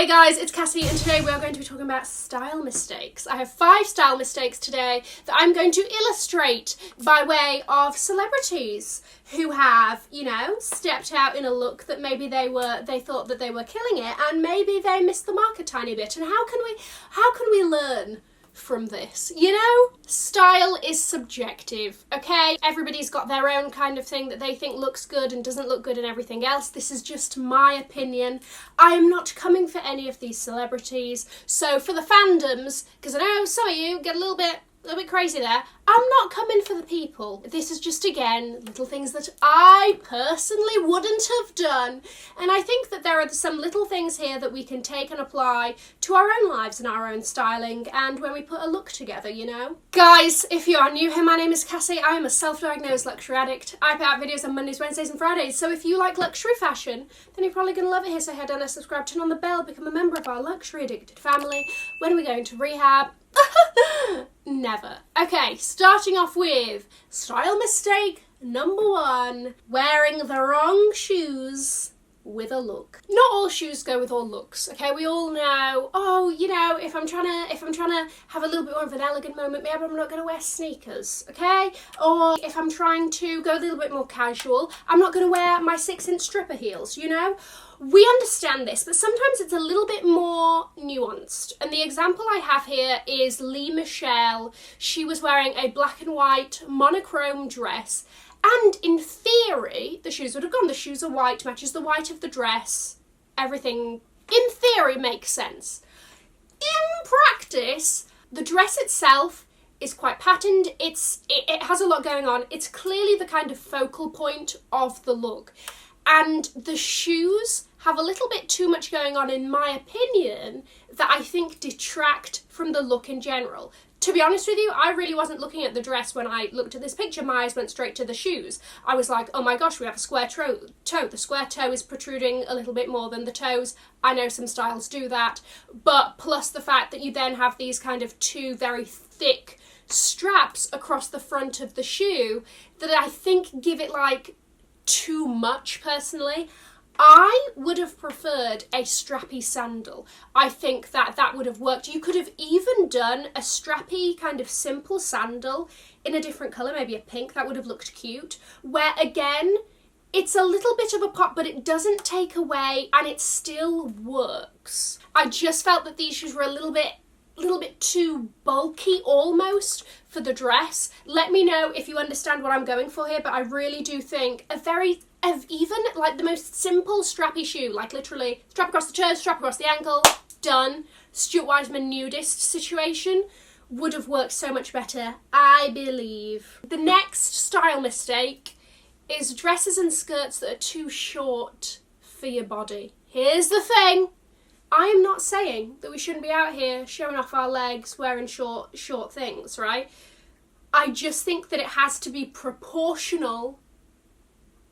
Hey guys, it's Cassie and today we are going to be talking about style mistakes. I have 5 style mistakes today that I'm going to illustrate by way of celebrities who have, you know, stepped out in a look that maybe they thought that they were killing it and maybe they missed the mark a tiny bit. And how can we learn from this? You know, style is subjective, okay? Everybody's got their own kind of thing that they think looks good and doesn't look good and everything else. This is just my opinion. I am not coming for any of these celebrities. So for the fandoms, because I know some of you get a little bit crazy there, I'm not coming for the people. This is just, again, little things that I personally wouldn't have done. And I think that there are some little things here that we can take and apply to our own lives and our own styling and when we put a look together, you know? Guys, if you are new here, my name is Cassie. I am a self-diagnosed luxury addict. I put out videos on Mondays, Wednesdays and Fridays. So if you like luxury fashion, then you're probably going to love it here. So head down and subscribe, turn on the bell, become a member of our luxury addicted family. When are we going to rehab? Never. Okay, starting off with style mistake number 1, wearing the wrong shoes with a look. Not all shoes go with all looks, okay? We all know, oh, you know, if I'm trying to have a little bit more of an elegant moment, maybe I'm not going to wear sneakers, okay? Or if I'm trying to go a little bit more casual, I'm not going to wear my 6-inch stripper heels, you know? We understand this, but sometimes it's a little bit more nuanced. And the example I have here is Lee Michelle. She was wearing a black and white monochrome dress. And in theory, the shoes would have gone. The shoes are white, matches the white of the dress. Everything, in theory, makes sense. In practice, the dress itself is quite patterned. It has a lot going on. It's clearly the kind of focal point of the look. And the shoes have a little bit too much going on, in my opinion, that I think detract from the look in general. To be honest with you, I really wasn't looking at the dress when I looked at this picture. My eyes went straight to the shoes. I was like, oh my gosh, we have a square toe. The square toe is protruding a little bit more than the toes. I know some styles do that. But plus the fact that you then have these kind of 2 very thick straps across the front of the shoe that I think give it like too much personally. I would have preferred a strappy sandal. I think that would have worked. You could have even done a strappy kind of simple sandal in a different colour, maybe a pink. That would have looked cute. Where again, it's a little bit of a pop, but it doesn't take away and it still works. I just felt that these shoes were a little bit too bulky almost for the dress. Let me know if you understand what I'm going for here, but I really do think even like the most simple strappy shoe, like literally strap across the toes, strap across the ankle, done. Stuart Weitzman nudist situation would have worked so much better, I believe. The next style mistake is dresses and skirts that are too short for your body. Here's the thing. I am not saying that we shouldn't be out here showing off our legs, wearing short things, right? I just think that it has to be proportional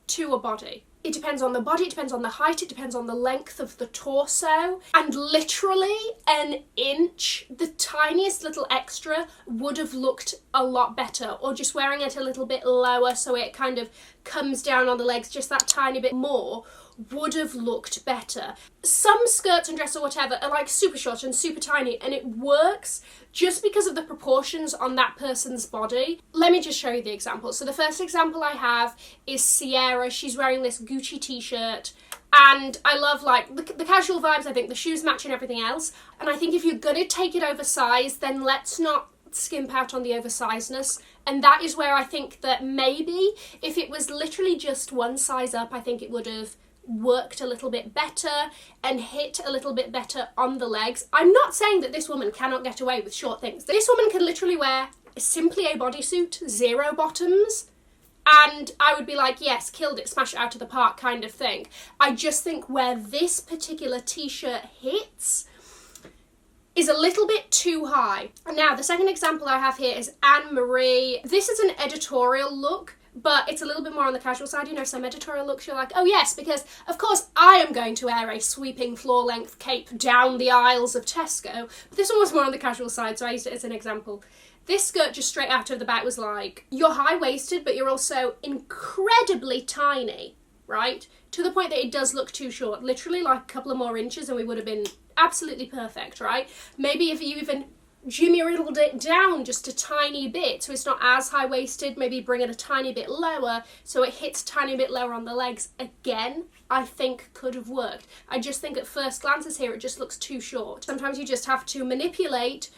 to a body. It depends on the body, it depends on the height, it depends on the length of the torso. And literally an inch, the tiniest little extra, would have looked a lot better. Or just wearing it a little bit lower so it kind of comes down on the legs just that tiny bit more would have looked better. Some skirts and dresses or whatever are like super short and super tiny and it works just because of the proportions on that person's body. Let me just show you the example. So the first example I have is Sierra. She's wearing this Gucci t-shirt and I love like the casual vibes. I think the shoes match and everything else. And I think if you're gonna take it oversized, then let's not skimp out on the oversizedness. And that is where I think that maybe if it was literally just one size up, I think it would have worked a little bit better and hit a little bit better on the legs. I'm not saying that this woman cannot get away with short things. This woman can literally wear simply a bodysuit, 0 bottoms, and I would be like, yes, killed it, smash it out of the park kind of thing. I just think where this particular t-shirt hits is a little bit too high. Now, the second example I have here is Anne Marie. This is an editorial look, but it's a little bit more on the casual side. You know, some editorial looks you're like, oh yes, because of course I am going to wear a sweeping floor-length cape down the aisles of Tesco. But this one was more on the casual side, so I used it as an example. This skirt just straight out of the back was like, you're high-waisted, but you're also incredibly tiny. right? To the point that it does look too short, literally like a couple of more inches and we would have been absolutely perfect, right? Maybe if you even jimmy-riddled it down just a tiny bit so it's not as high-waisted, maybe bring it a tiny bit lower so it hits a tiny bit lower on the legs, again, I think could have worked. I just think at first glances here it just looks too short. Sometimes you just have to manipulate.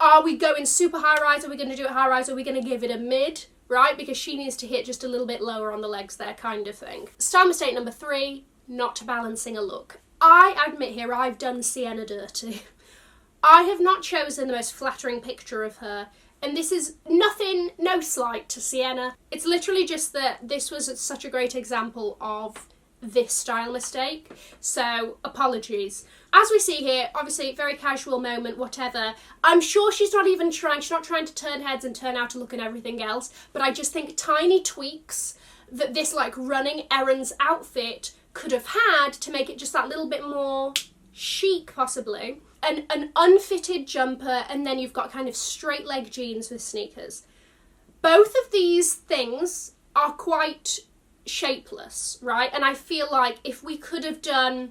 Are we going super high-rise? Are we going to do it high-rise? Are we going to give it a mid? Right? Because she needs to hit just a little bit lower on the legs there, kind of thing. Style mistake number 3, not balancing a look. I admit here I've done Sienna dirty. I have not chosen the most flattering picture of her, and this is nothing, no slight to Sienna. It's literally just that this was such a great example of this style mistake, so apologies. As we see here, obviously very casual moment, whatever. I'm sure she's not trying to turn heads and turn out to look and everything else, but I just think tiny tweaks that this like running errands outfit could have had to make it just that little bit more chic possibly. An unfitted jumper, and then you've got kind of straight leg jeans with sneakers. Both of these things are quite shapeless, right? And I feel like if we could have done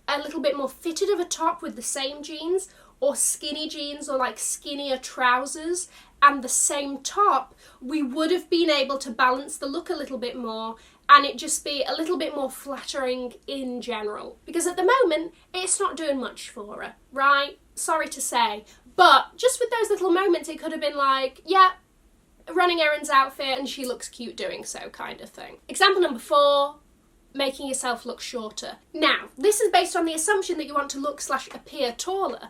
a little bit more fitted of a top with the same jeans, or skinny jeans, or like skinnier trousers and the same top, we would have been able to balance the look a little bit more and it just be a little bit more flattering in general. Because at the moment, it's not doing much for her, right? Sorry to say. But just with those little moments, it could have been like, yeah, running errands outfit and she looks cute doing so, kind of thing. Example number 4, making yourself look shorter. Now, this is based on the assumption that you want to look / appear taller.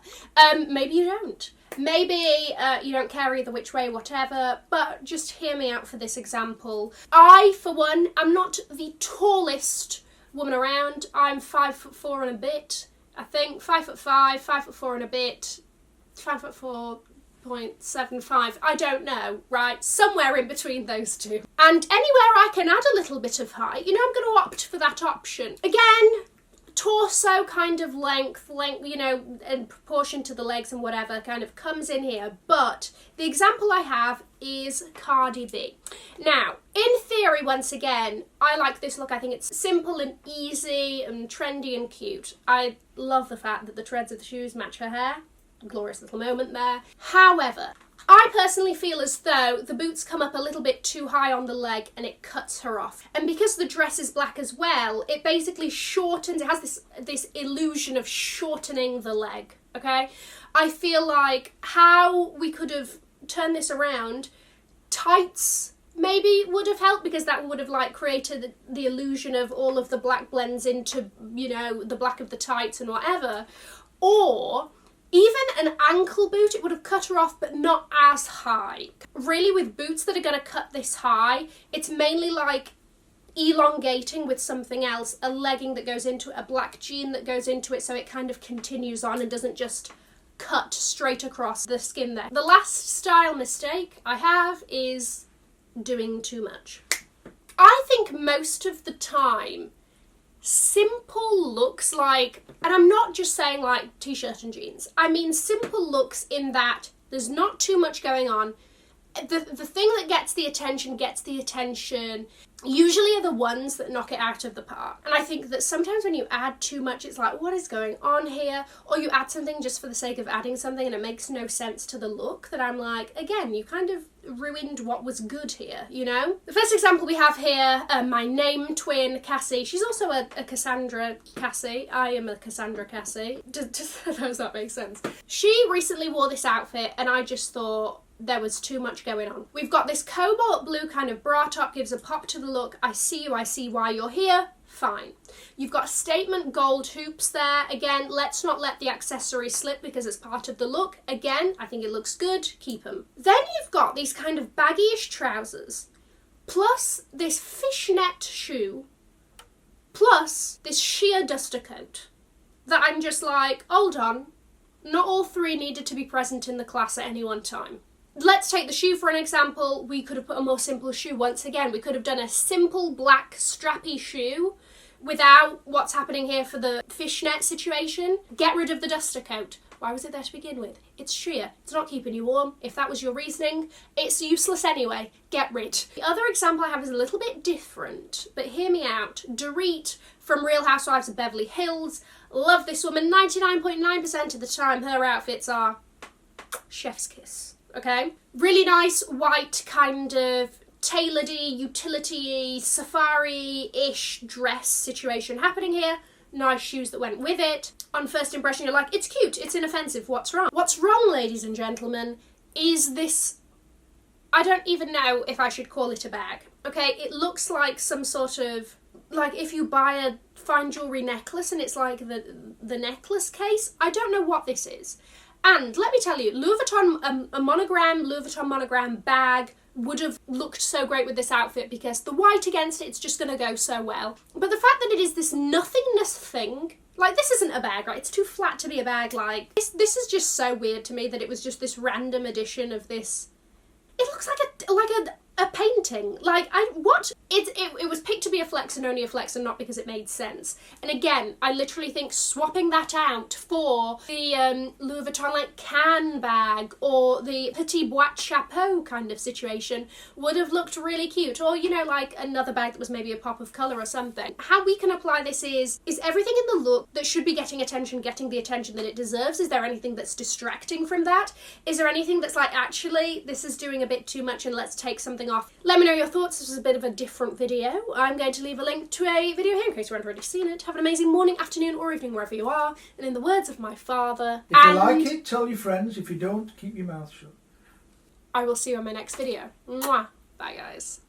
Maybe you don't. Maybe you don't care either which way, whatever, but just hear me out for this example. I, for one, am not the tallest woman around. I'm 5'4" and a bit, I think. 5'5", 5'4" and a bit, 5'4.75", I don't know, right? Somewhere in between those two. And anywhere I can add a little bit of height, you know, I'm going to opt for that option. Again, torso kind of length, you know, in proportion to the legs and whatever kind of comes in here. But the example I have is Cardi B. Now, in theory, once again, I like this look. I think it's simple and easy and trendy and cute. I love the fact that the treads of the shoes match her hair. Glorious little moment there. However, I personally feel as though the boots come up a little bit too high on the leg and it cuts her off. And because the dress is black as well, it basically shortens, it has this illusion of shortening the leg, okay? I feel like how we could have turned this around, tights maybe would have helped, because that would have like created the illusion of all of the black blends into, you know, the black of the tights and whatever. Or even an ankle boot, it would have cut her off, but not as high. Really, with boots that are going to cut this high, it's mainly like elongating with something else, a legging that goes into it, a black jean that goes into it, so it kind of continues on and doesn't just cut straight across the skin there. The last style mistake I have is doing too much. I think most of the time, simple looks like, and I'm not just saying like t-shirt and jeans, I mean simple looks in that there's not too much going on. The thing that gets the attention usually are the ones that knock it out of the park. And I think that sometimes when you add too much, it's like, what is going on here? Or you add something just for the sake of adding something and it makes no sense to the look, that I'm like, again, you kind of ruined what was good here, you know? The first example we have here, my name twin, Cassie. She's also a Cassandra Cassie. I am a Cassandra Cassie. Does that make sense? She recently wore this outfit and I just thought, there was too much going on. We've got this cobalt blue kind of bra top, gives a pop to the look. I see you, I see why you're here. Fine. You've got statement gold hoops there. Again, let's not let the accessory slip because it's part of the look. Again, I think it looks good. Keep them. Then you've got these kind of baggy-ish trousers, plus this fishnet shoe, plus this sheer duster coat that I'm just like, hold on. Not all three needed to be present in the class at any one time. Let's take the shoe for an example. We could have put a more simple shoe once again. We could have done a simple black strappy shoe without what's happening here for the fishnet situation. Get rid of the duster coat. Why was it there to begin with? It's sheer. It's not keeping you warm. If that was your reasoning, it's useless anyway. Get rid. The other example I have is a little bit different, but hear me out. Dorit from Real Housewives of Beverly Hills. Love this woman. 99.9% of the time her outfits are chef's kiss, okay? Really nice white kind of tailored-y, utility-y, safari-ish dress situation happening here. Nice shoes that went with it. On first impression, you're like, it's cute, it's inoffensive, what's wrong? What's wrong, ladies and gentlemen, is this... I don't even know if I should call it a bag, okay? It looks like some sort of... like if you buy a fine jewellery necklace and it's like the necklace case. I don't know what this is. And let me tell you, Louis Vuitton, a monogram, Louis Vuitton monogram bag would have looked so great with this outfit because the white against it's just going to go so well. But the fact that it is this nothingness thing, like this isn't a bag, right? It's too flat to be a bag. Like this is just so weird to me that it was just this random edition of this. It looks like a painting. Like what? It was picked to be a flex and only a flex and not because it made sense. And again, I literally think swapping that out for the Louis Vuitton like can bag or the petit boîte chapeau kind of situation would have looked really cute. Or, you know, like another bag that was maybe a pop of colour or something. How we can apply this is everything in the look that should be getting attention getting the attention that it deserves? Is there anything that's distracting from that? Is there anything that's like, actually, this is doing a bit too much and let's take something off? Let me know your thoughts. This was a bit of a different video. I'm going to leave a link to a video here in case you haven't already seen it. Have an amazing morning, afternoon or evening wherever you are. And in the words of my father... If you like it, tell your friends. If you don't, keep your mouth shut. I will see you on my next video. Mwah. Bye guys.